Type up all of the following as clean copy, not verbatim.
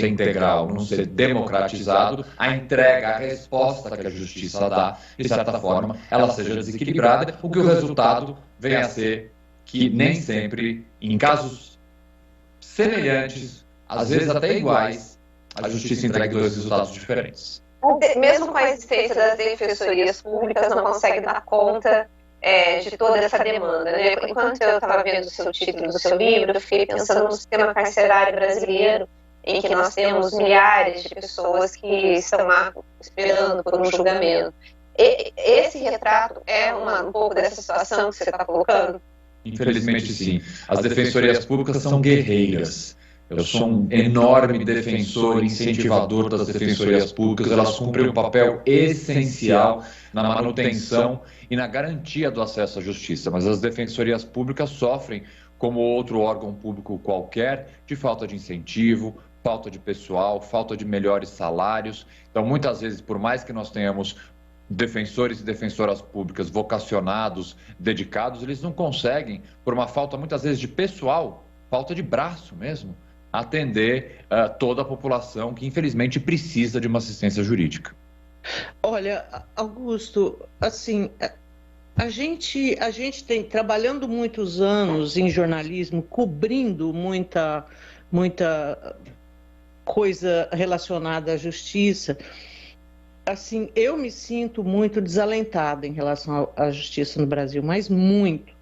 ser integral, não ser democratizado, a entrega, a resposta que a justiça dá, de certa forma, ela seja desequilibrada, o que o resultado venha a ser que nem sempre, em casos semelhantes, às vezes até iguais, a justiça entregue dois resultados diferentes. Mesmo com a existência das defensorias públicas, não consegue dar conta de toda essa demanda, né? Enquanto eu estava vendo o seu título do seu livro, eu fiquei pensando no sistema carcerário brasileiro, em que nós temos milhares de pessoas que estão lá esperando por um julgamento. Esse retrato é um pouco dessa situação que você está colocando? Infelizmente, sim. As defensorias públicas são guerreiras. Eu sou um enorme defensor e incentivador das defensorias públicas. Elas cumprem um papel essencial na manutenção e na garantia do acesso à justiça. Mas as defensorias públicas sofrem, como outro órgão público qualquer, de falta de incentivo, falta de pessoal, falta de melhores salários. Então, muitas vezes, por mais que nós tenhamos defensores e defensoras públicas vocacionados, dedicados, eles não conseguem, por uma falta muitas vezes de pessoal, falta de braço mesmo, atender toda a população que infelizmente precisa de uma assistência jurídica. Olha, Augusto, assim, a gente tem, trabalhando muitos anos em jornalismo, cobrindo muita coisa relacionada à justiça. Assim, eu me sinto muito desalentada em relação à justiça no Brasil, mas muito.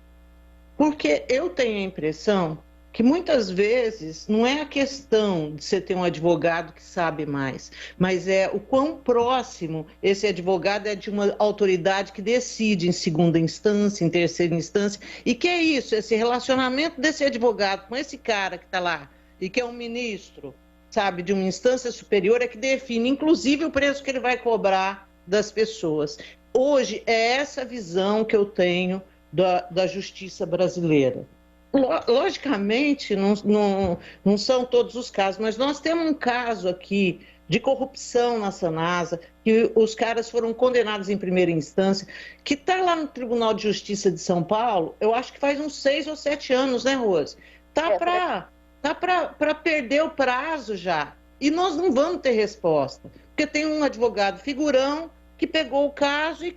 Porque eu tenho a impressão que muitas vezes não é a questão de você ter um advogado que sabe mais, mas é o quão próximo esse advogado é de uma autoridade que decide em segunda instância, em terceira instância, e que é isso, esse relacionamento desse advogado com esse cara que está lá e que é um ministro, sabe, de uma instância superior, é que define, inclusive, o preço que ele vai cobrar das pessoas. Hoje, é essa visão que eu tenho da justiça brasileira. Logicamente, não são todos os casos, mas nós temos um caso aqui de corrupção na Sanasa, que os caras foram condenados em primeira instância, que está lá no Tribunal de Justiça de São Paulo, eu acho que faz uns 6 ou 7 anos, né, Rose? Tá para perder o prazo já. E nós não vamos ter resposta. Porque tem um advogado figurão que pegou o caso e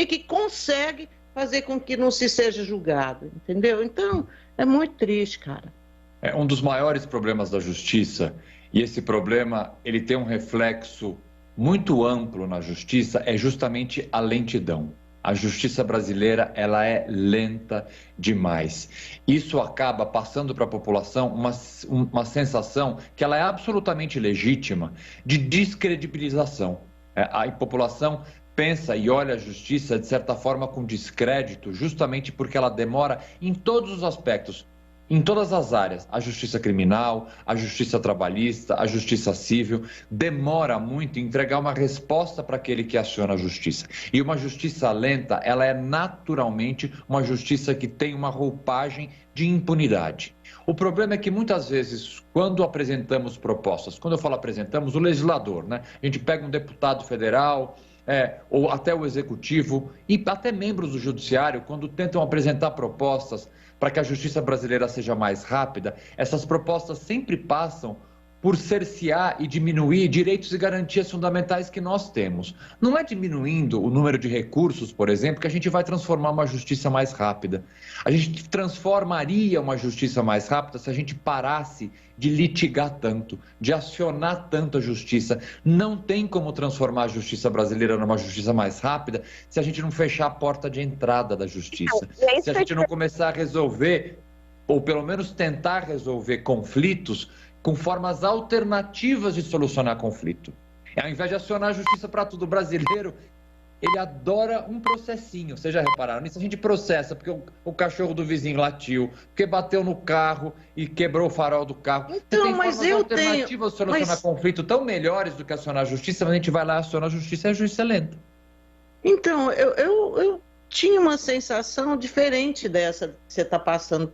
que consegue fazer com que não se seja julgado. Entendeu? Então, é muito triste, cara. É um dos maiores problemas da justiça, e esse problema ele tem um reflexo muito amplo na justiça, é justamente a lentidão. A justiça brasileira, ela é lenta demais. Isso acaba passando para a população uma sensação que ela é absolutamente legítima de descredibilização. A população pensa e olha a justiça, de certa forma, com descrédito, justamente porque ela demora em todos os aspectos, em todas as áreas. A justiça criminal, a justiça trabalhista, a justiça civil, demora muito em entregar uma resposta para aquele que aciona a justiça. E uma justiça lenta, ela é naturalmente uma justiça que tem uma roupagem de impunidade. O problema é que muitas vezes, quando apresentamos propostas, quando eu falo apresentamos, o legislador, né? A gente pega um deputado federal, ou até o executivo e até membros do judiciário, quando tentam apresentar propostas para que a justiça brasileira seja mais rápida, essas propostas sempre passam por cercear e diminuir direitos e garantias fundamentais que nós temos. Não é diminuindo o número de recursos, por exemplo, que a gente vai transformar uma justiça mais rápida. A gente transformaria uma justiça mais rápida se a gente parasse de litigar tanto, de acionar tanto a justiça. Não tem como transformar a justiça brasileira numa justiça mais rápida se a gente não fechar a porta de entrada da justiça. Se a gente não começar a resolver, ou pelo menos tentar resolver conflitos com formas alternativas de solucionar conflito. Ao invés de acionar a justiça para tudo, brasileiro, ele adora um processinho. Vocês já repararam nisso? A gente processa porque o cachorro do vizinho latiu, porque bateu no carro e quebrou o farol do carro. Então, tem mas formas alternativas de solucionar conflito tão melhores do que acionar a justiça, mas a gente vai lá, aciona a justiça e a justiça é lenta. Então, eu tinha uma sensação diferente dessa que você está passando.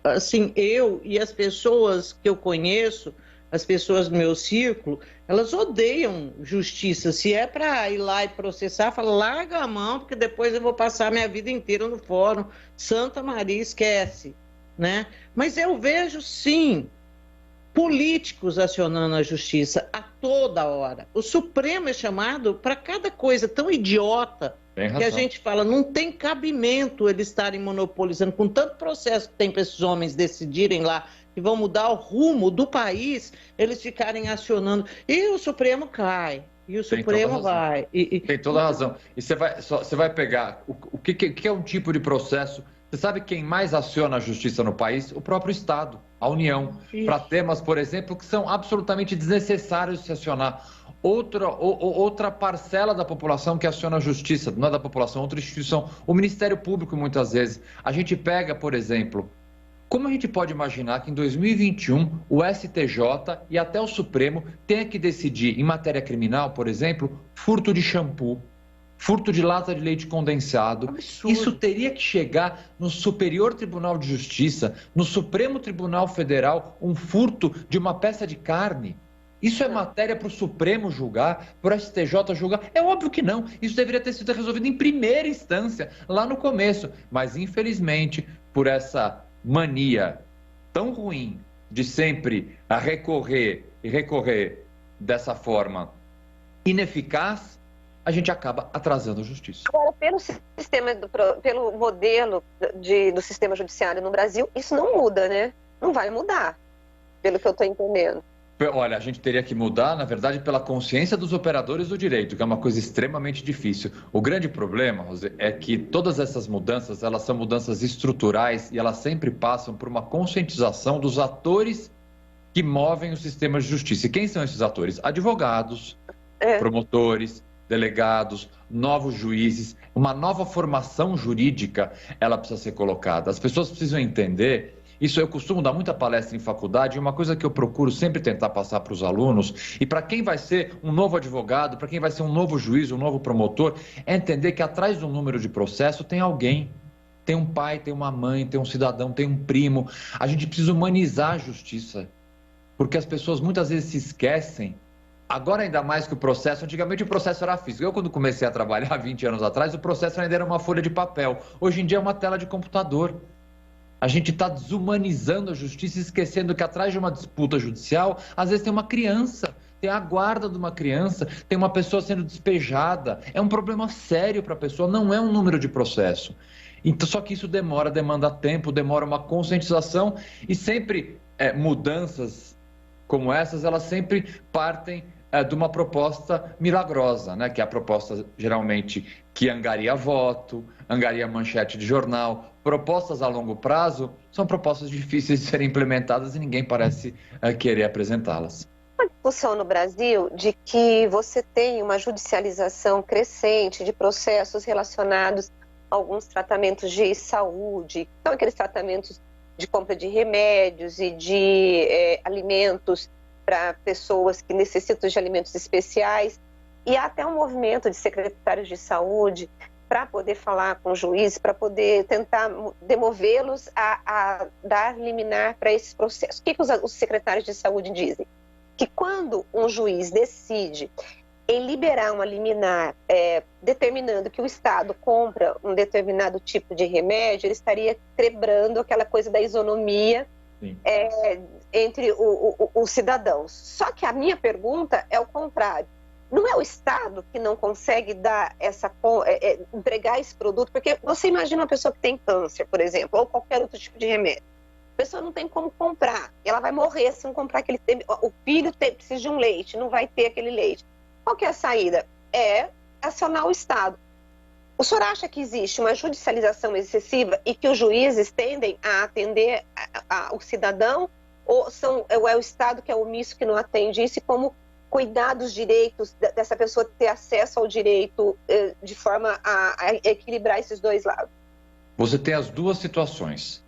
Assim, eu e as pessoas que eu conheço, as pessoas do meu círculo, elas odeiam justiça. Se é para ir lá e processar, fala, larga a mão, porque depois eu vou passar minha vida inteira no fórum. Santa Maria, esquece, né? Mas eu vejo, sim, políticos acionando a justiça a toda hora. O Supremo é chamado para cada coisa tão idiota que a gente fala, não tem cabimento eles estarem monopolizando, com tanto processo que tem para esses homens decidirem lá, que vão mudar o rumo do país, eles ficarem acionando. E o Supremo cai. E o Supremo vai. Tem toda a razão. E você vai pegar o que é um tipo de processo. Você sabe quem mais aciona a justiça no país? O próprio Estado, a União. Para temas, por exemplo, que são absolutamente desnecessários de se acionar. Outra parcela da população que aciona a justiça, não é da população, outra instituição, o Ministério Público, muitas vezes. A gente pega, por exemplo, como a gente pode imaginar que em 2021 o STJ e até o Supremo tenha que decidir em matéria criminal, por exemplo, furto de shampoo, furto de lata de leite condensado. Absurdo. Isso teria que chegar no Superior Tribunal de Justiça, no Supremo Tribunal Federal, um furto de uma peça de carne. Isso é matéria para o Supremo julgar, para o STJ julgar? É óbvio que não. Isso deveria ter sido resolvido em primeira instância, lá no começo. Mas, infelizmente, por essa mania tão ruim de sempre recorrer dessa forma ineficaz, a gente acaba atrasando a justiça. Agora, pelo modelo do sistema judiciário no Brasil, isso não muda, né? Não vai mudar, pelo que eu estou entendendo. Olha, a gente teria que mudar, na verdade, pela consciência dos operadores do direito, que é uma coisa extremamente difícil. O grande problema, Rosê, é que todas essas mudanças, elas são mudanças estruturais e elas sempre passam por uma conscientização dos atores que movem o sistema de justiça. E quem são esses atores? Advogados, promotores, delegados, novos juízes. Uma nova formação jurídica, ela precisa ser colocada. As pessoas precisam entender. Isso eu costumo dar muita palestra em faculdade, e uma coisa que eu procuro sempre tentar passar para os alunos, e para quem vai ser um novo advogado, para quem vai ser um novo juiz, um novo promotor, é entender que atrás do número de processo tem alguém. Tem um pai, tem uma mãe, tem um cidadão, tem um primo. A gente precisa humanizar a justiça, porque as pessoas muitas vezes se esquecem. Agora ainda mais que o processo, antigamente o processo era físico. Eu quando comecei a trabalhar 20 anos atrás, o processo ainda era uma folha de papel. Hoje em dia é uma tela de computador. A gente está desumanizando a justiça, esquecendo que atrás de uma disputa judicial, às vezes tem uma criança, tem a guarda de uma criança, tem uma pessoa sendo despejada. É um problema sério para a pessoa, não é um número de processo. Então, só que isso demanda tempo, demora uma conscientização e sempre mudanças como essas, elas sempre partem de uma proposta milagrosa, né? Que é a proposta geralmente que angaria voto, angaria manchete de jornal. Propostas a longo prazo são propostas difíceis de serem implementadas e ninguém parece querer apresentá-las. Uma discussão no Brasil de que você tem uma judicialização crescente de processos relacionados a alguns tratamentos de saúde, são aqueles tratamentos de compra de remédios e de alimentos para pessoas que necessitam de alimentos especiais, e há até um movimento de secretários de saúde para poder falar com o juiz, para poder tentar demovê-los a dar liminar para esses processos. O que os secretários de saúde dizem? Que quando um juiz decide em liberar uma liminar determinando que o Estado compra um determinado tipo de remédio, ele estaria quebrando aquela coisa da isonomia entre os cidadãos. Só que a minha pergunta é o contrário. Não é o Estado que não consegue dar entregar esse produto? Porque você imagina uma pessoa que tem câncer, por exemplo, ou qualquer outro tipo de remédio. A pessoa não tem como comprar. Ela vai morrer se não comprar aquele... O filho precisa de um leite, não vai ter aquele leite. Qual que é a saída? É acionar o Estado. O senhor acha que existe uma judicialização excessiva e que os juízes tendem a atender o cidadão? Ou é o Estado que é omisso, que não atende isso? E como cuidar dos direitos dessa pessoa ter acesso ao direito de forma a equilibrar esses dois lados? Você tem as duas situações.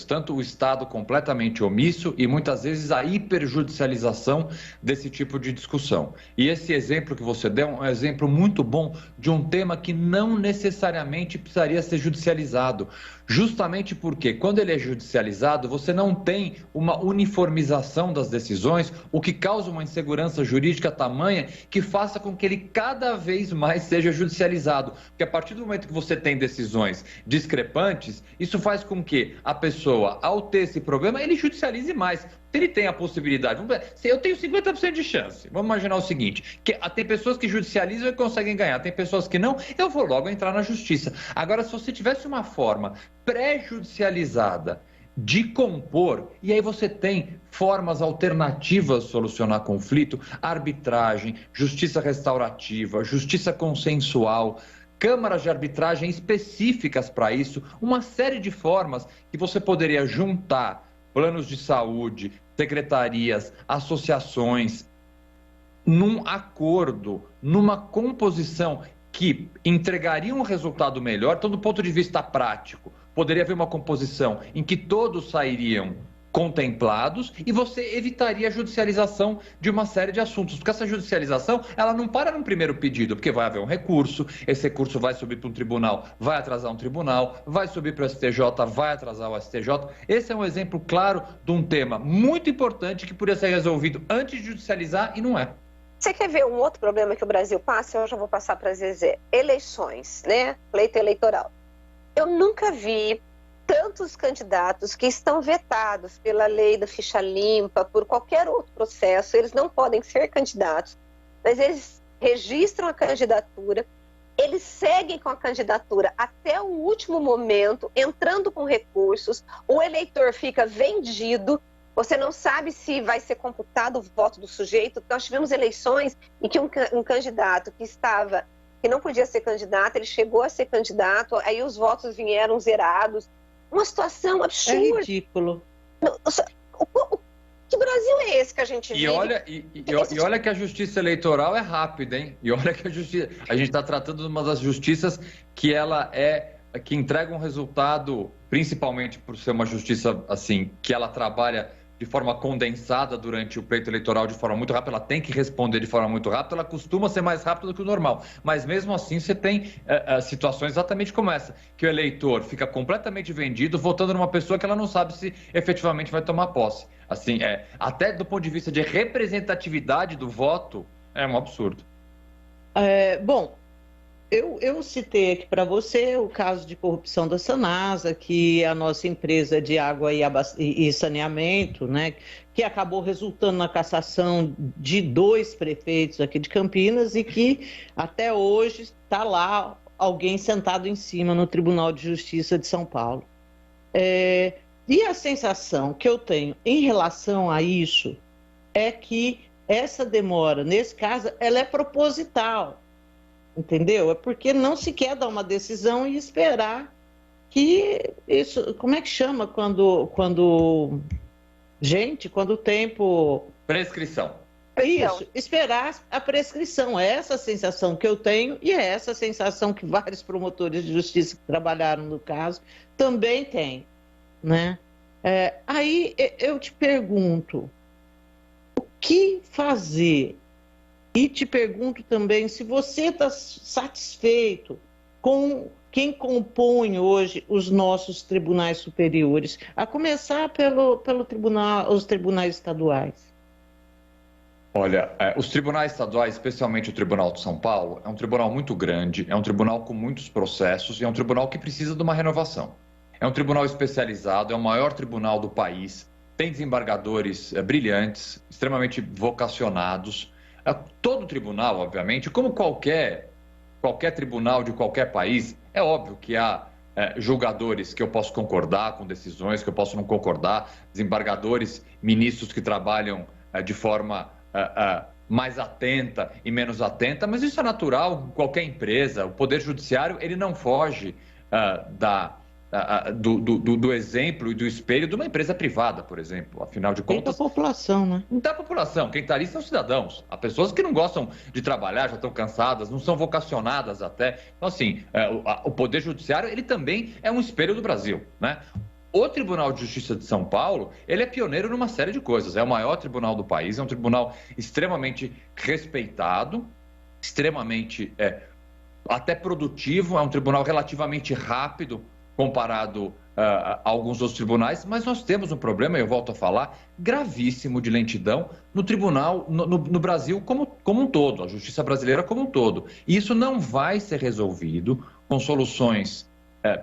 Tanto o Estado completamente omisso e muitas vezes a hiperjudicialização desse tipo de discussão. E esse exemplo que você deu é um exemplo muito bom de um tema que não necessariamente precisaria ser judicializado. Justamente porque quando ele é judicializado, você não tem uma uniformização das decisões, o que causa uma insegurança jurídica tamanha que faça com que ele cada vez mais seja judicializado. Porque a partir do momento que você tem decisões discrepantes, isso faz com com que a pessoa, ao ter esse problema, ele judicialize mais. Se ele tem a possibilidade, se eu tenho 50% de chance, vamos imaginar o seguinte, que tem pessoas que judicializam e conseguem ganhar, tem pessoas que não, eu vou logo entrar na justiça. Agora, se você tivesse uma forma pré-judicializada de compor, e aí você tem formas alternativas de solucionar conflito, arbitragem, justiça restaurativa, justiça consensual, câmaras de arbitragem específicas para isso, uma série de formas que você poderia juntar planos de saúde, secretarias, associações, num acordo, numa composição que entregaria um resultado melhor, então do ponto de vista prático, poderia haver uma composição em que todos sairiam contemplados e você evitaria a judicialização de uma série de assuntos, porque essa judicialização, ela não para no primeiro pedido, porque vai haver um recurso, esse recurso vai subir para um tribunal, vai atrasar um tribunal, vai subir para o STJ, vai atrasar o STJ. Esse é um exemplo claro de um tema muito importante que poderia ser resolvido antes de judicializar e não é. Você quer ver um outro problema que o Brasil passa? Eu já vou passar para a Zezé. Eleições, né? Pleito eleitoral. Eu nunca vi tantos candidatos que estão vetados pela lei da ficha limpa, por qualquer outro processo, eles não podem ser candidatos, mas eles registram a candidatura, eles seguem com a candidatura até o último momento, entrando com recursos, o eleitor fica vendido, você não sabe se vai ser computado o voto do sujeito. Nós tivemos eleições em que um candidato que não podia ser candidato, ele chegou a ser candidato, aí os votos vieram zerados. Uma situação absurda. É ridículo. Que Brasil é esse que a gente vive? E olha que a justiça eleitoral é rápida, hein? E olha que a gente está tratando de uma das justiças que que entrega um resultado, principalmente por ser uma justiça assim, que ela trabalha de forma condensada durante o pleito eleitoral de forma muito rápida, ela tem que responder de forma muito rápida, ela costuma ser mais rápida do que o normal. Mas mesmo assim você tem situações exatamente como essa, que o eleitor fica completamente vendido votando numa pessoa que ela não sabe se efetivamente vai tomar posse. Assim, até do ponto de vista de representatividade do voto, é um absurdo. Bom, eu citei aqui para você o caso de corrupção da Sanasa, que é a nossa empresa de água e saneamento, né, que acabou resultando na cassação de 2 prefeitos aqui de Campinas e que até hoje está lá alguém sentado em cima no Tribunal de Justiça de São Paulo. E a sensação que eu tenho em relação a isso é que essa demora, nesse caso, ela é proposital. Entendeu? É porque não se quer dar uma decisão e esperar que isso... Como é que chama quando o tempo... Prescrição. Isso, esperar a prescrição. É essa a sensação que eu tenho e é essa a sensação que vários promotores de justiça que trabalharam no caso também têm, né? Aí eu te pergunto, o que fazer? E te pergunto também se você está satisfeito com quem compõe hoje os nossos tribunais superiores, a começar os tribunais estaduais. Olha, os tribunais estaduais, especialmente o Tribunal de São Paulo, é um tribunal muito grande, é um tribunal com muitos processos e é um tribunal que precisa de uma renovação. É um tribunal especializado, é o maior tribunal do país, tem desembargadores brilhantes, extremamente vocacionados. Todo tribunal, obviamente, como qualquer tribunal de qualquer país, é óbvio que há julgadores que eu posso concordar com decisões, que eu posso não concordar, desembargadores, ministros que trabalham de forma mais atenta e menos atenta, mas isso é natural em qualquer empresa. O Poder Judiciário ele não foge do exemplo e do espelho de uma empresa privada, por exemplo. Afinal de contas... Da população, né? Da população. Quem está ali são cidadãos. Há pessoas que não gostam de trabalhar, já estão cansadas, não são vocacionadas até. Então, assim, o Poder Judiciário, ele também é um espelho do Brasil, né? O Tribunal de Justiça de São Paulo, ele é pioneiro numa série de coisas. É o maior tribunal do país, é um tribunal extremamente respeitado, extremamente até produtivo, é um tribunal relativamente rápido, comparado a alguns outros tribunais, mas nós temos um problema, eu volto a falar, gravíssimo de lentidão no tribunal, no Brasil como um todo, a justiça brasileira como um todo. E isso não vai ser resolvido com soluções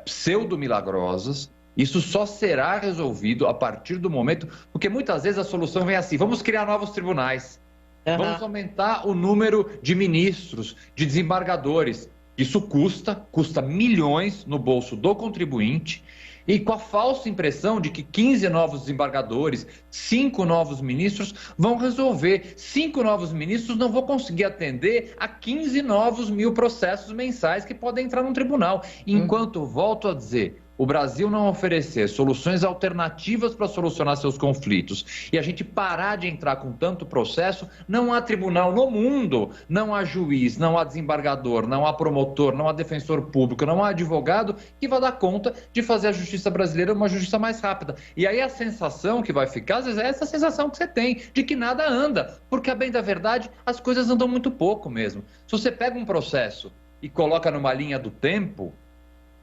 pseudo-milagrosas, Isso só será resolvido a partir do momento, porque muitas vezes a solução vem assim, vamos criar novos tribunais, vamos aumentar o número de ministros, de desembargadores. Isso custa milhões no bolso do contribuinte, e com a falsa impressão de que 15 novos desembargadores, 5 novos ministros vão resolver. 5 novos ministros não vão conseguir atender a 15 novos mil processos mensais que podem entrar no tribunal. Enquanto, volto a dizer, o Brasil não oferecer soluções alternativas para solucionar seus conflitos e a gente parar de entrar com tanto processo, não há tribunal no mundo, não há juiz, não há desembargador, não há promotor, não há defensor público, não há advogado que vá dar conta de fazer a justiça brasileira uma justiça mais rápida. E aí a sensação que vai ficar, às vezes, é essa sensação que você tem, de que nada anda, porque, a bem da verdade, as coisas andam muito pouco mesmo. Se você pega um processo e coloca numa linha do tempo,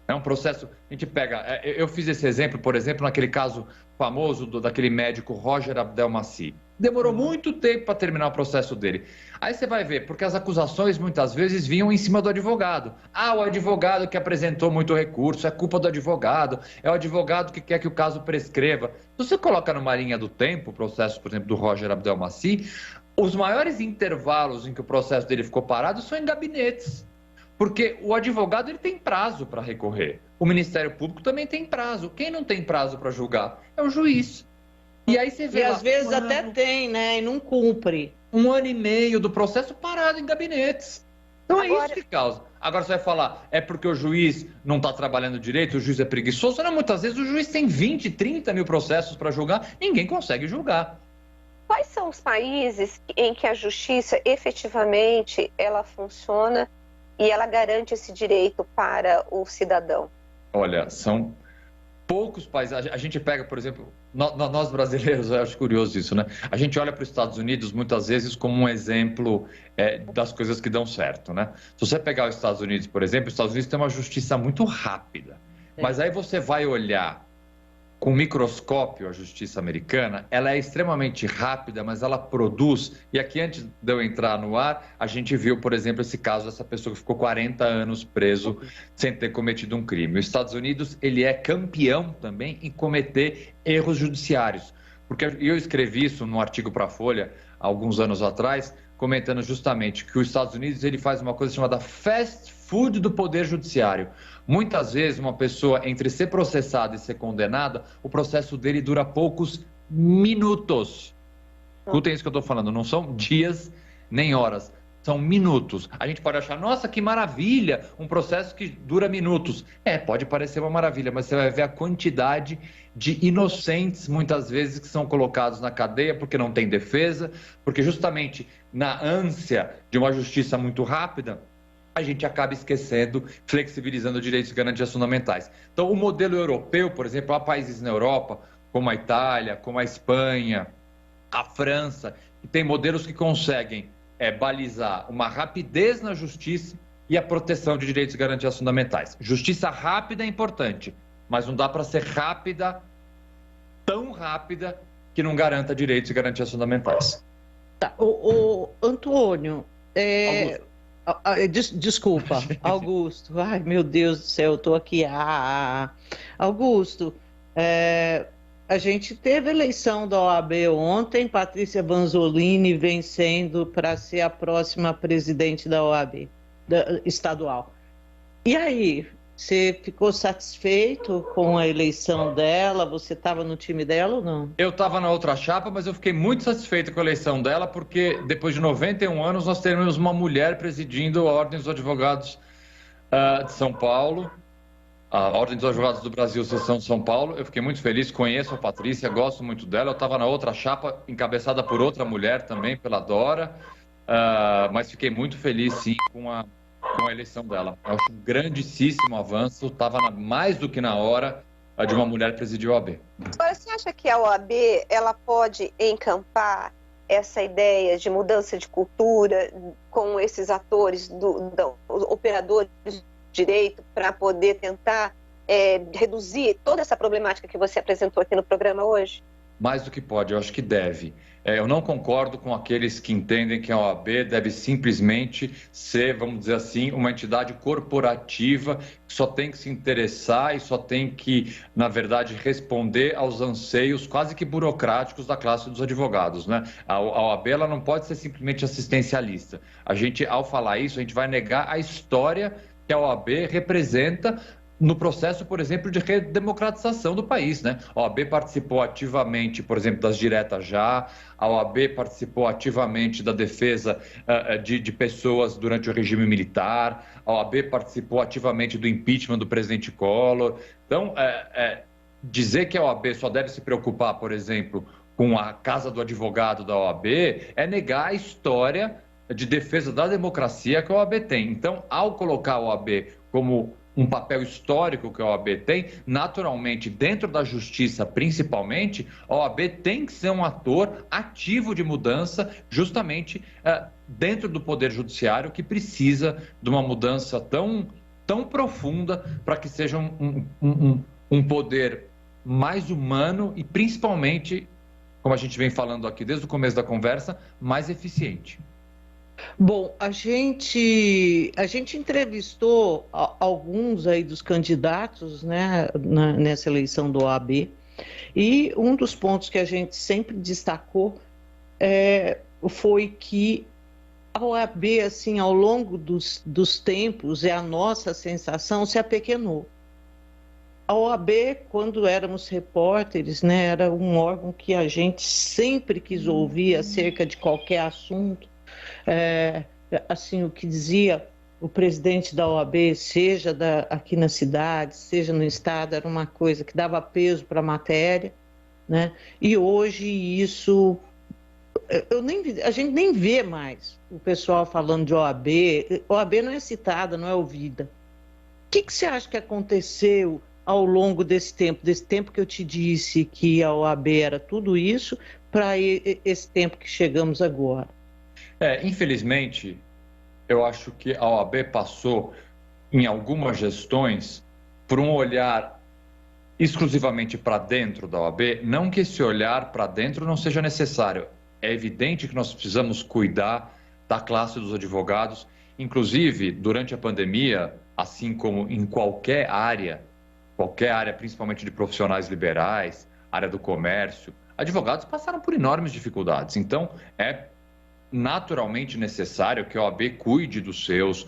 é um processo, a gente pega, eu fiz esse exemplo, por exemplo, naquele caso famoso daquele médico Roger Abdelmaci. Demorou muito tempo para terminar o processo dele. Aí você vai ver, porque as acusações muitas vezes vinham em cima do advogado. Ah, o advogado que apresentou muito recurso, é culpa do advogado, é o advogado que quer que o caso prescreva. Se você coloca numa linha do tempo, o processo, por exemplo, do Roger Abdelmaci, os maiores intervalos em que o processo dele ficou parado são em gabinetes. Porque o advogado ele tem prazo para recorrer. O Ministério Público também tem prazo. Quem não tem prazo para julgar é o juiz. E aí você vê. E às vezes até tem, né? E não cumpre. 1 ano e meio do processo parado em gabinetes. Então é isso que causa. Agora você vai falar, é porque o juiz não está trabalhando direito, o juiz é preguiçoso? Não, muitas vezes o juiz tem 20, 30 mil processos para julgar, ninguém consegue julgar. Quais são os países em que a justiça efetivamente ela funciona e ela garante esse direito para o cidadão? Olha, são poucos países. A gente pega, por exemplo, nós brasileiros, eu acho curioso isso, né? A gente olha para os Estados Unidos muitas vezes como um exemplo das coisas que dão certo, né? Se você pegar os Estados Unidos, por exemplo, os Estados Unidos tem uma justiça muito rápida. Mas aí você vai olhar com microscópio a justiça americana, ela é extremamente rápida, mas ela produz, e aqui antes de eu entrar no ar, a gente viu, por exemplo, esse caso dessa pessoa que ficou 40 anos preso sem ter cometido um crime. Os Estados Unidos, ele é campeão também em cometer erros judiciários, porque eu escrevi isso num artigo para a Folha, há alguns anos atrás, comentando justamente que os Estados Unidos ele faz uma coisa chamada fast food do poder judiciário. Muitas vezes, uma pessoa, entre ser processada e ser condenada, o processo dele dura poucos minutos. Escutem isso que eu estou falando, não são dias nem horas, são minutos. A gente pode achar, nossa, que maravilha, um processo que dura minutos. Pode parecer uma maravilha, mas você vai ver a quantidade de inocentes, muitas vezes, que são colocados na cadeia porque não tem defesa, porque justamente na ânsia de uma justiça muito rápida, a gente acaba esquecendo, flexibilizando direitos e garantias fundamentais. Então, o modelo europeu, por exemplo, há países na Europa, como a Itália, como a Espanha, a França, que tem modelos que conseguem balizar uma rapidez na justiça e a proteção de direitos e garantias fundamentais. Justiça rápida é importante, mas não dá para ser rápida, tão rápida, que não garanta direitos e garantias fundamentais. Tá. Antônio, desculpa, Augusto. Ai, meu Deus do céu, eu estou aqui. Augusto, a gente teve eleição da OAB ontem, Patrícia Vanzolini vencendo para ser a próxima presidente da OAB estadual. E aí, você ficou satisfeito com a eleição dela? Você estava no time dela ou não? Eu estava na outra chapa, mas eu fiquei muito satisfeito com a eleição dela, porque depois de 91 anos nós teremos uma mulher presidindo a Ordem dos Advogados de São Paulo, a Ordem dos Advogados do Brasil, seção de São Paulo. Eu fiquei muito feliz, conheço a Patrícia, gosto muito dela. Eu estava na outra chapa, encabeçada por outra mulher também, pela Dora, mas fiquei muito feliz, sim, com a eleição dela. Eu acho um grandíssimo avanço, estava mais do que na hora de uma mulher presidir a OAB. Agora, você acha que a OAB ela pode encampar essa ideia de mudança de cultura com esses atores, operadores de direito, para poder tentar reduzir toda essa problemática que você apresentou aqui no programa hoje? Mais do que pode, eu acho que deve. Eu não concordo com aqueles que entendem que a OAB deve simplesmente ser, vamos dizer assim, uma entidade corporativa que só tem que se interessar e só tem que, na verdade, responder aos anseios quase que burocráticos da classe dos advogados, né? A OAB ela não pode ser simplesmente assistencialista. A gente, ao falar isso, a gente vai negar a história que a OAB representa no processo, por exemplo, de redemocratização do país, né? A OAB participou ativamente, por exemplo, das diretas já, a OAB participou ativamente da defesa de pessoas durante o regime militar, a OAB participou ativamente do impeachment do presidente Collor. Então, dizer que a OAB só deve se preocupar, por exemplo, com a casa do advogado da OAB é negar a história de defesa da democracia que a OAB tem. Então, ao colocar a OAB como um papel histórico que a OAB tem, naturalmente, dentro da justiça principalmente, a OAB tem que ser um ator ativo de mudança, justamente dentro do Poder Judiciário, que precisa de uma mudança tão profunda para que seja um poder mais humano e, principalmente, como a gente vem falando aqui desde o começo da conversa, mais eficiente. Bom, a gente entrevistou alguns aí dos candidatos, né, nessa eleição do OAB, e um dos pontos que a gente sempre destacou foi que a OAB, assim, ao longo dos tempos, a nossa sensação, se apequenou. A OAB, quando éramos repórteres, né, era um órgão que a gente sempre quis ouvir acerca de qualquer assunto. Assim, o que dizia o presidente da OAB, seja aqui na cidade, seja no estado, era uma coisa que dava peso para a matéria, né? E hoje isso, a gente nem vê mais o pessoal falando de OAB. OAB não é citada, não é ouvida. O que você acha que aconteceu ao longo desse tempo que eu te disse que a OAB era tudo isso, para esse tempo que chegamos agora? Infelizmente, eu acho que a OAB passou, em algumas gestões, por um olhar exclusivamente para dentro da OAB, não que esse olhar para dentro não seja necessário. É evidente que nós precisamos cuidar da classe dos advogados, inclusive durante a pandemia, assim como em qualquer área, principalmente de profissionais liberais, área do comércio, advogados passaram por enormes dificuldades. Então, é naturalmente necessário que a OAB cuide dos seus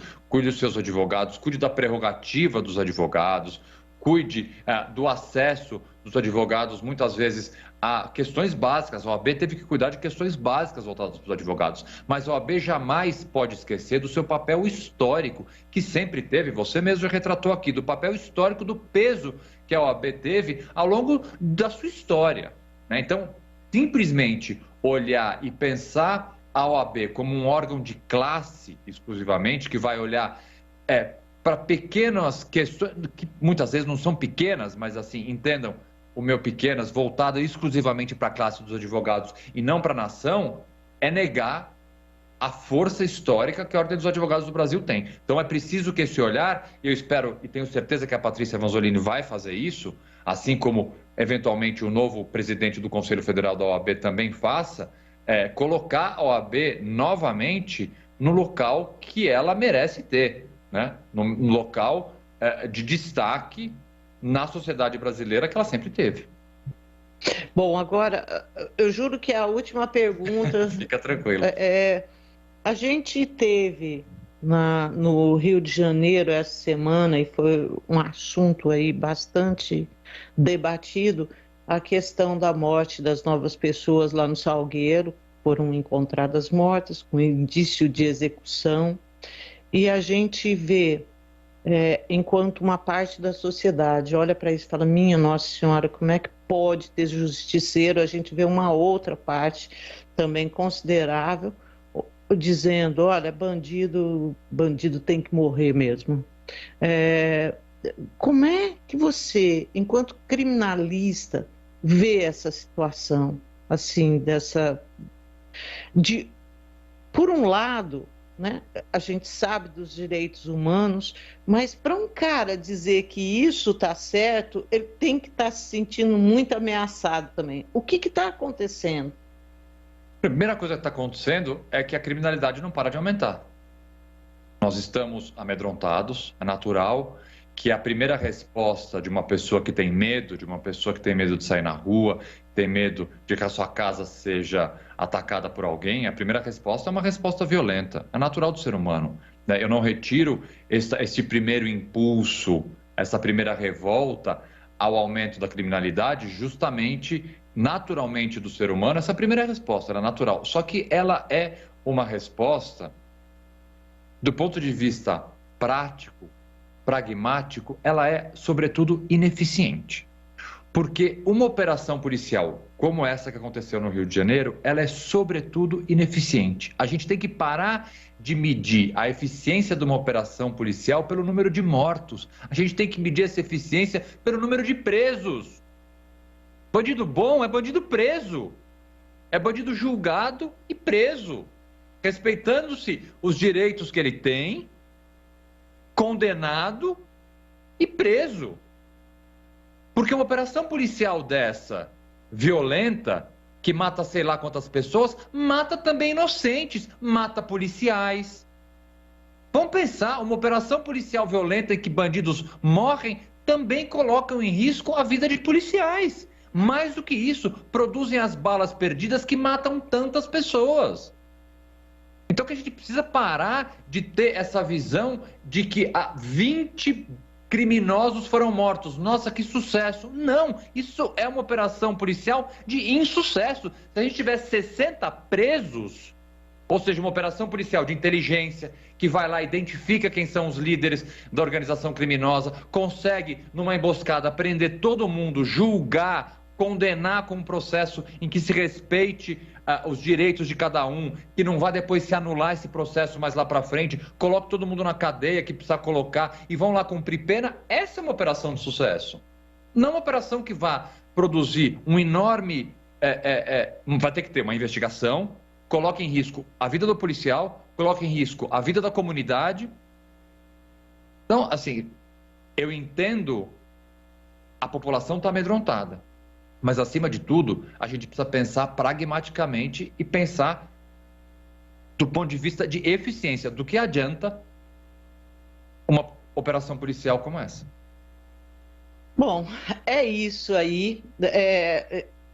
advogados, cuide da prerrogativa dos advogados, cuide do acesso dos advogados, muitas vezes, a questões básicas. A OAB teve que cuidar de questões básicas voltadas para os advogados, mas a OAB jamais pode esquecer do seu papel histórico, que sempre teve, você mesmo já retratou aqui, do papel histórico, do peso que a OAB teve ao longo da sua história, né? Então, simplesmente olhar e pensar a OAB como um órgão de classe exclusivamente, que vai olhar para pequenas questões, que muitas vezes não são pequenas, mas assim, entendam o meu pequenas, voltado exclusivamente para a classe dos advogados e não para a nação, é negar a força histórica que a Ordem dos Advogados do Brasil tem. Então é preciso que esse olhar, e eu espero e tenho certeza que a Patrícia Vanzolini vai fazer isso, assim como eventualmente o novo presidente do Conselho Federal da OAB também faça, colocar a OAB novamente no local que ela merece ter, né? No local de destaque na sociedade brasileira que ela sempre teve. Bom, agora, eu juro que é a última pergunta. Fica tranquilo. A gente teve no Rio de Janeiro essa semana, e foi um assunto aí bastante debatido, a questão da morte das novas pessoas lá no Salgueiro, foram encontradas mortas com indício de execução, e a gente vê, enquanto uma parte da sociedade olha para isso e fala, minha Nossa Senhora, como é que pode ter justiceiro? A gente vê uma outra parte também considerável dizendo, olha, bandido tem que morrer mesmo. Como é que você, enquanto criminalista, vê essa situação, assim, por um lado, né, a gente sabe dos direitos humanos, mas para um cara dizer que isso está certo, ele tem que estar se sentindo muito ameaçado também. O que está acontecendo? primeira coisa que está acontecendo é que a criminalidade não para de aumentar. Nós estamos amedrontados, é natural que a primeira resposta de uma pessoa que tem medo, de sair na rua, tem medo de que a sua casa seja atacada por alguém, a primeira resposta é uma resposta violenta, é natural do ser humano. Eu não retiro esse primeiro impulso, essa primeira revolta ao aumento da criminalidade, justamente, naturalmente do ser humano, essa primeira resposta, ela é natural. Só que ela é uma resposta, do ponto de vista prático, pragmático, ela é, sobretudo, ineficiente. Porque uma operação policial como essa que aconteceu no Rio de Janeiro, ela é, sobretudo, ineficiente. A gente tem que parar de medir a eficiência de uma operação policial pelo número de mortos. A gente tem que medir essa eficiência pelo número de presos. Bandido bom é bandido preso. É bandido julgado e preso. Respeitando-se os direitos que ele tem, condenado e preso. Porque uma operação policial dessa, violenta, que mata sei lá quantas pessoas, mata também inocentes, mata policiais. Vamos pensar, uma operação policial violenta em que bandidos morrem, também colocam em risco a vida de policiais. Mais do que isso, produzem as balas perdidas que matam tantas pessoas. Então que a gente precisa parar de ter essa visão de que 20 criminosos foram mortos. Nossa, que sucesso. Não, isso é uma operação policial de insucesso. Se a gente tivesse 60 presos, ou seja, uma operação policial de inteligência, que vai lá, identifica quem são os líderes da organização criminosa, consegue, numa emboscada, prender todo mundo, julgar, condenar com um processo em que se respeite os direitos de cada um, que não vá depois se anular esse processo mais lá para frente, coloque todo mundo na cadeia que precisa colocar e vão lá cumprir pena, essa é uma operação de sucesso. Não uma operação que vá produzir um enorme... vai ter que ter uma investigação, coloque em risco a vida do policial, coloque em risco a vida da comunidade. Então, assim, eu entendo, a população está amedrontada. Mas, acima de tudo, a gente precisa pensar pragmaticamente e pensar do ponto de vista de eficiência. Do que adianta uma operação policial como essa? Bom, é isso aí.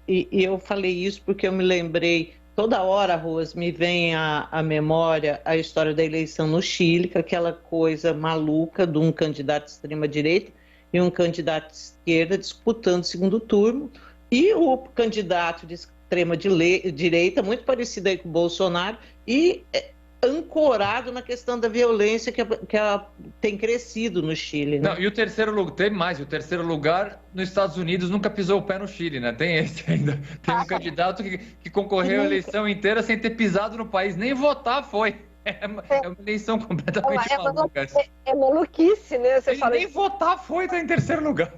E eu falei isso porque eu me lembrei, toda hora, Rose, me vem à memória a história da eleição no Chile, com aquela coisa maluca de um candidato de extrema-direita e um candidato de esquerda disputando o segundo turno. E o candidato de extrema-direita, muito parecido aí com o Bolsonaro, e ancorado na questão da violência que tem crescido no Chile. Né? Não, e o terceiro lugar, tem mais, o terceiro lugar nos Estados Unidos nunca pisou o pé no Chile, né? Tem esse ainda. Tem um candidato que concorreu a eleição inteira sem ter pisado no país, nem votar foi. É uma eleição completamente maluca. É maluquice, né? Ele nem votar foi, tá em terceiro lugar.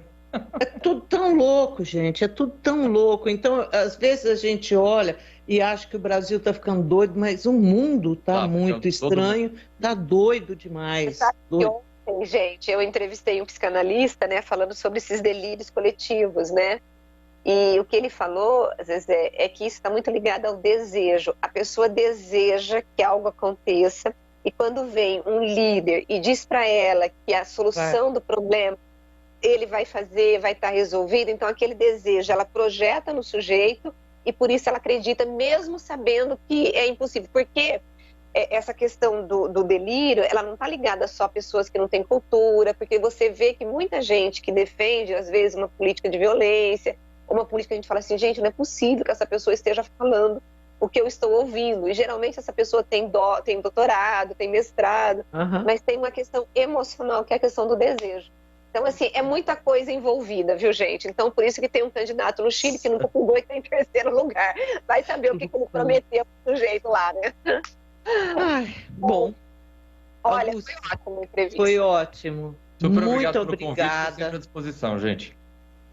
É tudo tão louco, gente, é tudo tão louco. Então, às vezes a gente olha e acha que o Brasil está ficando doido, mas o mundo está muito estranho, está doido demais. Doido. Ontem, gente, eu entrevistei um psicanalista, né, falando sobre esses delírios coletivos, né? E o que ele falou, às vezes, é que isso está muito ligado ao desejo. A pessoa deseja que algo aconteça e quando vem um líder e diz para ela que a solução do problema ele vai fazer, vai estar resolvido, então aquele desejo ela projeta no sujeito e por isso ela acredita, mesmo sabendo que é impossível, porque essa questão do delírio, ela não está ligada só a pessoas que não têm cultura, porque você vê que muita gente que defende, às vezes, uma política de violência, uma política que a gente fala assim, gente, não é possível que essa pessoa esteja falando o que eu estou ouvindo, e geralmente essa pessoa tem doutorado, tem mestrado, mas tem uma questão emocional, que é a questão do desejo. Então, assim, é muita coisa envolvida, viu, gente? Então, por isso que tem um candidato no Chile que nunca pulou e está em terceiro lugar. Vai saber o que ele prometeu pro sujeito lá, né? Ai, bom. Olha, foi ótimo a entrevista. Foi ótimo. Muito obrigada. Sempre à disposição, gente.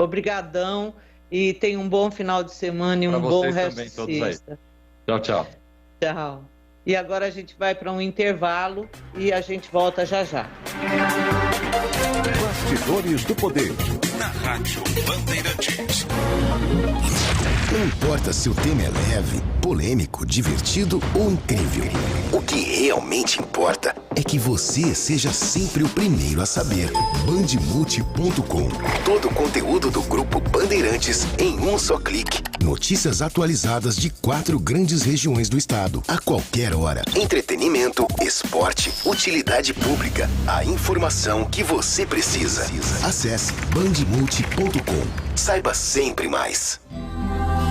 Obrigadão e tenha um bom final de semana e um bom resto de sexta. Tchau, tchau. Tchau. E agora a gente vai para um intervalo e a gente volta já já. Bastidores do Poder, na Rádio Bandeirantes. Não importa se o tema é leve, polêmico, divertido ou incrível. O que realmente importa é que você seja sempre o primeiro a saber. Bandemulti.com. Todo o conteúdo do Grupo Bandeirantes em um só clique. Notícias atualizadas de 4 grandes regiões do estado. A qualquer hora. Entretenimento, esporte, utilidade pública. A informação que você precisa. Acesse bandemulti.com. Saiba sempre mais.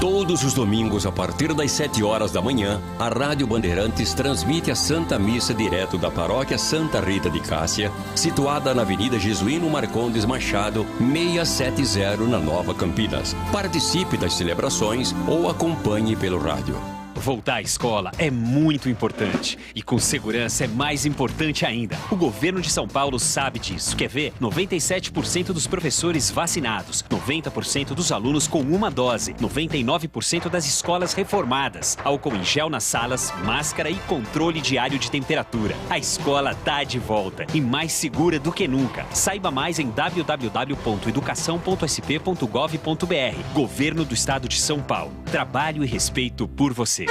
Todos os domingos, a partir das 7 horas da manhã, a Rádio Bandeirantes transmite a Santa Missa direto da Paróquia Santa Rita de Cássia, situada na Avenida Jesuíno Marcondes Machado, 670, na Nova Campinas. Participe das celebrações ou acompanhe pelo rádio. Voltar à escola é muito importante e com segurança é mais importante ainda. O governo de São Paulo sabe disso. Quer ver? 97% dos professores vacinados, 90% dos alunos com uma dose, 99% das escolas reformadas, álcool em gel nas salas, máscara e controle diário de temperatura. A escola tá de volta e mais segura do que nunca. Saiba mais em www.educação.sp.gov.br. Governo do Estado de São Paulo. Trabalho e respeito por você.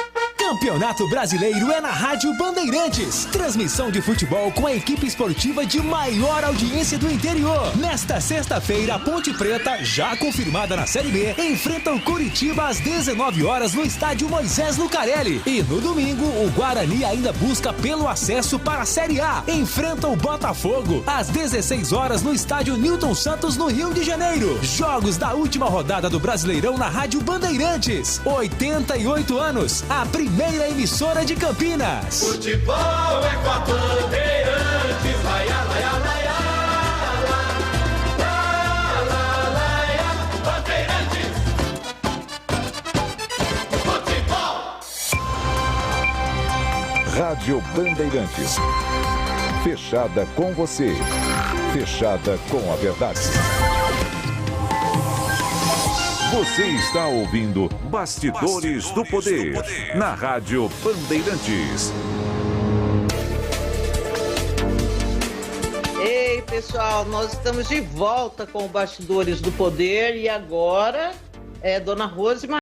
Campeonato Brasileiro é na Rádio Bandeirantes. Transmissão de futebol com a equipe esportiva de maior audiência do interior. Nesta sexta-feira, a Ponte Preta, já confirmada na Série B, enfrenta o Coritiba às 19 horas no estádio Moisés Lucarelli. E no domingo, o Guarani ainda busca pelo acesso para a Série A. Enfrenta o Botafogo às 16 horas no estádio Newton Santos, no Rio de Janeiro. Jogos da última rodada do Brasileirão na Rádio Bandeirantes. 88 anos, a primeira emissora de Campinas. Futebol é com a Bandeirantes. Laia, laia, laia, laia, laia, Bandeirantes. Futebol. Rádio Bandeirantes. Fechada com você. Fechada com a verdade. Você está ouvindo Bastidores do Poder, na Rádio Bandeirantes. Ei, pessoal, nós estamos de volta com o Bastidores do Poder e agora é Dona Rose